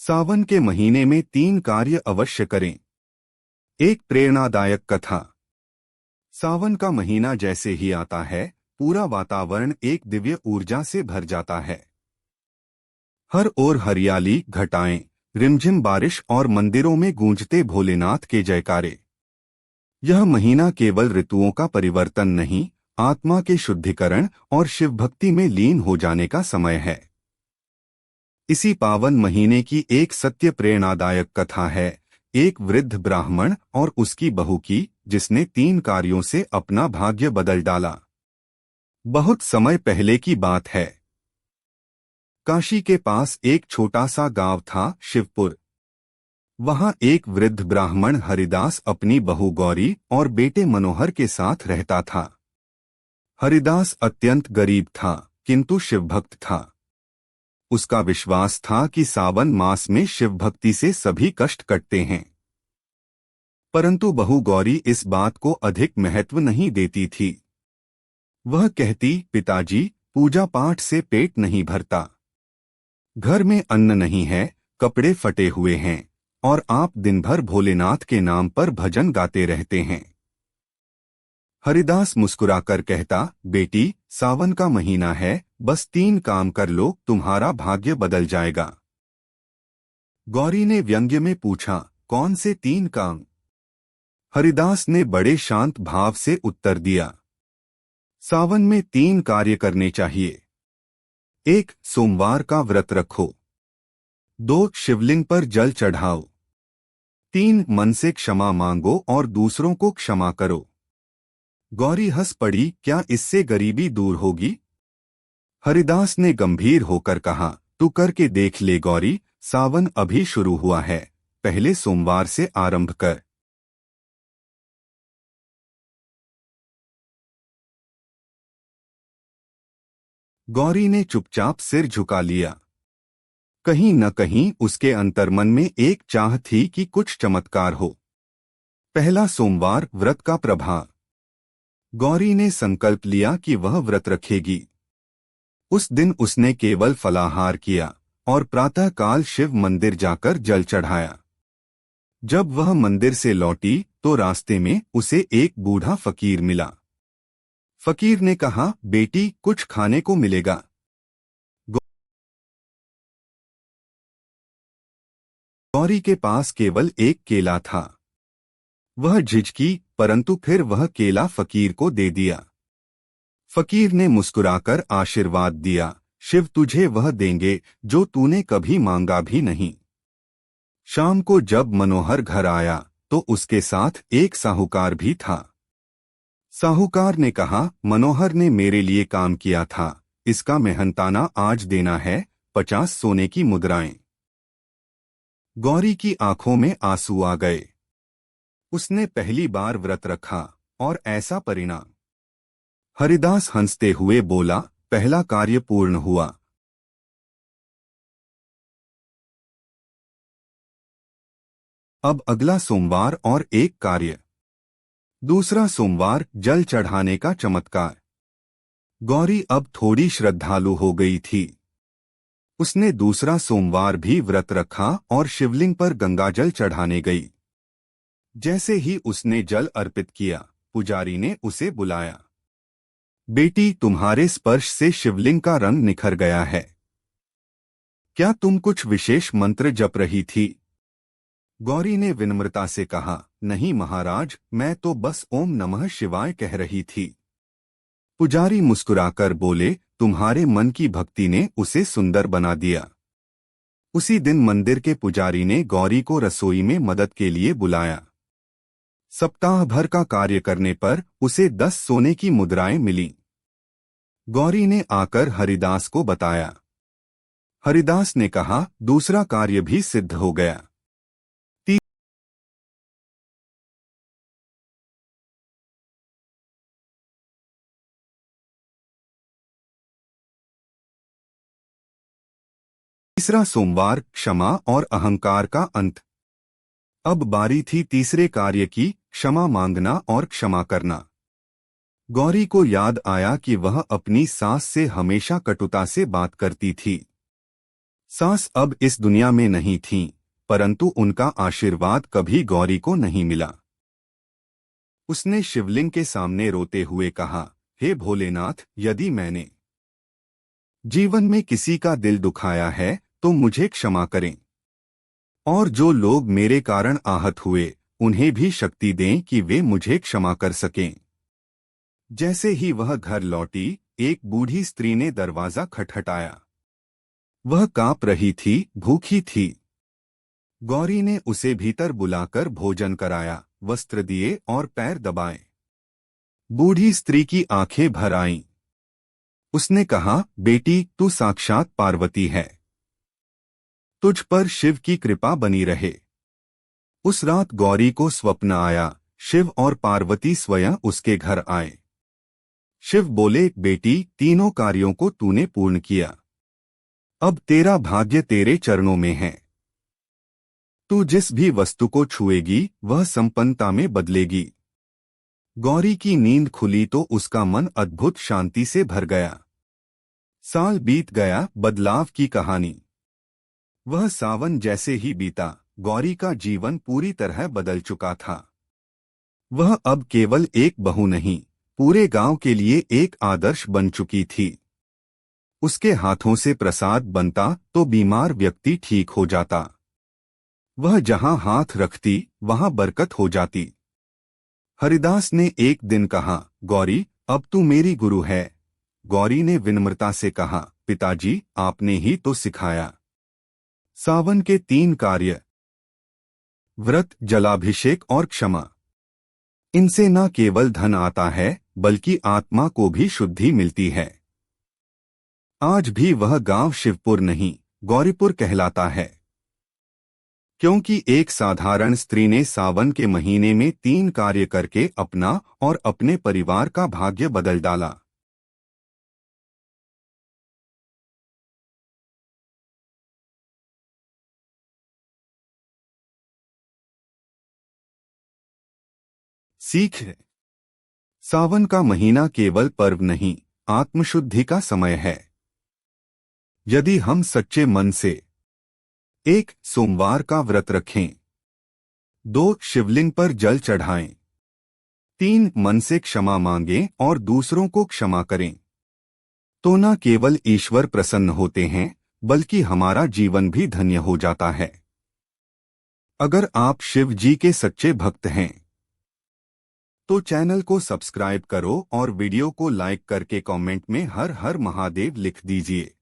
सावन के महीने में 3 कार्य अवश्य करें। एक प्रेरणादायक कथा। सावन का महीना जैसे ही आता है, पूरा वातावरण एक दिव्य ऊर्जा से भर जाता है। हर ओर हरियाली, घटाएं, रिमझिम बारिश और मंदिरों में गूंजते भोलेनाथ के जयकारे। यह महीना केवल ऋतुओं का परिवर्तन नहीं, आत्मा के शुद्धिकरण और शिव भक्ति में लीन हो जाने का समय है। इसी पावन महीने की एक सत्य प्रेरणादायक कथा है, एक वृद्ध ब्राह्मण और उसकी बहू की, जिसने 3 कार्यों से अपना भाग्य बदल डाला। बहुत समय पहले की बात है। काशी के पास एक छोटा सा गांव था, शिवपुर। वहां एक वृद्ध ब्राह्मण हरिदास अपनी बहू गौरी और बेटे मनोहर के साथ रहता था। हरिदास अत्यंत गरीब था, किंतु शिवभक्त था। उसका विश्वास था कि सावन मास में शिव भक्ति से सभी कष्ट कटते हैं। परंतु बहू गौरी इस बात को अधिक महत्व नहीं देती थी। वह कहती, पिताजी, पूजा पाठ से पेट नहीं भरता, घर में अन्न नहीं है, कपड़े फटे हुए हैं और आप दिन भर भोलेनाथ के नाम पर भजन गाते रहते हैं। हरिदास मुस्कुराकर कहता, बेटी, सावन का महीना है, बस 3 काम कर लो, तुम्हारा भाग्य बदल जाएगा। गौरी ने व्यंग्य में पूछा, कौन से 3 काम? हरिदास ने बड़े शांत भाव से उत्तर दिया, सावन में 3 कार्य करने चाहिए। 1. सोमवार का व्रत रखो। 2. शिवलिंग पर जल चढ़ाओ। 3. मन से क्षमा मांगो और दूसरों को क्षमा करो। गौरी हंस पड़ी, क्या इससे गरीबी दूर होगी? हरिदास ने गंभीर होकर कहा, तू करके देख ले गौरी, सावन अभी शुरू हुआ है, पहले सोमवार से आरंभ कर। गौरी ने चुपचाप सिर झुका लिया। कहीं न कहीं उसके अंतर्मन में एक चाह थी कि कुछ चमत्कार हो। पहला सोमवार, व्रत का प्रभाव। गौरी ने संकल्प लिया कि वह व्रत रखेगी। उस दिन उसने केवल फलाहार किया और प्रातःकाल शिव मंदिर जाकर जल चढ़ाया। जब वह मंदिर से लौटी तो रास्ते में उसे एक बूढ़ा फकीर मिला। फकीर ने कहा, बेटी, कुछ खाने को मिलेगा? गौरी के पास केवल एक केला था। वह झिझकी, परंतु फिर वह केला फकीर को दे दिया। फकीर ने मुस्कुराकर आशीर्वाद दिया, शिव तुझे वह देंगे जो तूने कभी मांगा भी नहीं। शाम को जब मनोहर घर आया तो उसके साथ एक साहूकार भी था। साहूकार ने कहा, मनोहर ने मेरे लिए काम किया था, इसका मेहनताना आज देना है, 50 सोने की मुद्राएं। गौरी की आंखों में आंसू आ गए। उसने पहली बार व्रत रखा और ऐसा परिणाम। हरिदास हंसते हुए बोला, पहला कार्य पूर्ण हुआ। अब अगला सोमवार और एक कार्य। दूसरा सोमवार, जल चढ़ाने का चमत्कार। गौरी अब थोड़ी श्रद्धालु हो गई थी। उसने दूसरा सोमवार भी व्रत रखा और शिवलिंग पर गंगाजल चढ़ाने गई। जैसे ही उसने जल अर्पित किया, पुजारी ने उसे बुलाया। बेटी, तुम्हारे स्पर्श से शिवलिंग का रंग निखर गया है। क्या तुम कुछ विशेष मंत्र जप रही थी? गौरी ने विनम्रता से कहा, नहीं महाराज, मैं तो बस ओम नमः शिवाय कह रही थी। पुजारी मुस्कुराकर बोले, तुम्हारे मन की भक्ति ने उसे सुंदर बना दिया। उसी दिन मंदिर के पुजारी ने गौरी को रसोई में मदद के लिए बुलाया। सप्ताह भर का कार्य करने पर उसे 10 सोने की मुद्राएं मिलीं। गौरी ने आकर हरिदास को बताया। हरिदास ने कहा, दूसरा कार्य भी सिद्ध हो गया। तीसरा सोमवार, क्षमा और अहंकार का अंत। अब बारी थी तीसरे कार्य की, क्षमा मांगना और क्षमा करना। गौरी को याद आया कि वह अपनी सास से हमेशा कटुता से बात करती थी। सास अब इस दुनिया में नहीं थीं, परंतु उनका आशीर्वाद कभी गौरी को नहीं मिला। उसने शिवलिंग के सामने रोते हुए कहा, हे भोलेनाथ, यदि मैंने जीवन में किसी का दिल दुखाया है तो मुझे क्षमा करें, और जो लोग मेरे कारण आहत हुए उन्हें भी शक्ति दें कि वे मुझे क्षमा कर सकें। जैसे ही वह घर लौटी, एक बूढ़ी स्त्री ने दरवाजा खटखटाया। वह कांप रही थी, भूखी थी। गौरी ने उसे भीतर बुलाकर भोजन कराया, वस्त्र दिए और पैर दबाए। बूढ़ी स्त्री की आंखें भर आईं। उसने कहा, बेटी, तू साक्षात पार्वती है। तुझ पर शिव की कृपा बनी रहे। उस रात गौरी को स्वप्न आया, शिव और पार्वती स्वयं उसके घर आए। शिव बोले, बेटी, तीनों कार्यों को तूने पूर्ण किया। अब तेरा भाग्य तेरे चरणों में है। तू जिस भी वस्तु को छुएगी वह संपन्नता में बदलेगी। गौरी की नींद खुली तो उसका मन अद्भुत शांति से भर गया। साल बीत गया, बदलाव की कहानी। वह सावन जैसे ही बीता, गौरी का जीवन पूरी तरह बदल चुका था। वह अब केवल एक बहू नहीं, पूरे गांव के लिए एक आदर्श बन चुकी थी। उसके हाथों से प्रसाद बनता तो बीमार व्यक्ति ठीक हो जाता। वह जहां हाथ रखती वहां बरकत हो जाती। हरिदास ने एक दिन कहा, गौरी, अब तू मेरी गुरु है। गौरी ने विनम्रता से कहा, पिताजी, आपने ही तो सिखाया। सावन के 3 कार्य: व्रत, जलाभिषेक और क्षमा। इनसे न केवल धन आता है बल्कि आत्मा को भी शुद्धि मिलती है। आज भी वह गांव शिवपुर नहीं, गौरीपुर कहलाता है, क्योंकि एक साधारण स्त्री ने सावन के महीने में 3 कार्य करके अपना और अपने परिवार का भाग्य बदल डाला। सीख है, सावन का महीना केवल पर्व नहीं, आत्मशुद्धि का समय है। यदि हम सच्चे मन से 1. सोमवार का व्रत रखें, 2. शिवलिंग पर जल चढ़ाएं, 3. मन से क्षमा मांगें और दूसरों को क्षमा करें, तो न केवल ईश्वर प्रसन्न होते हैं बल्कि हमारा जीवन भी धन्य हो जाता है। अगर आप शिव जी के सच्चे भक्त हैं तो चैनल को सब्सक्राइब करो और वीडियो को लाइक करके कमेंट में हर हर महादेव लिख दीजिए।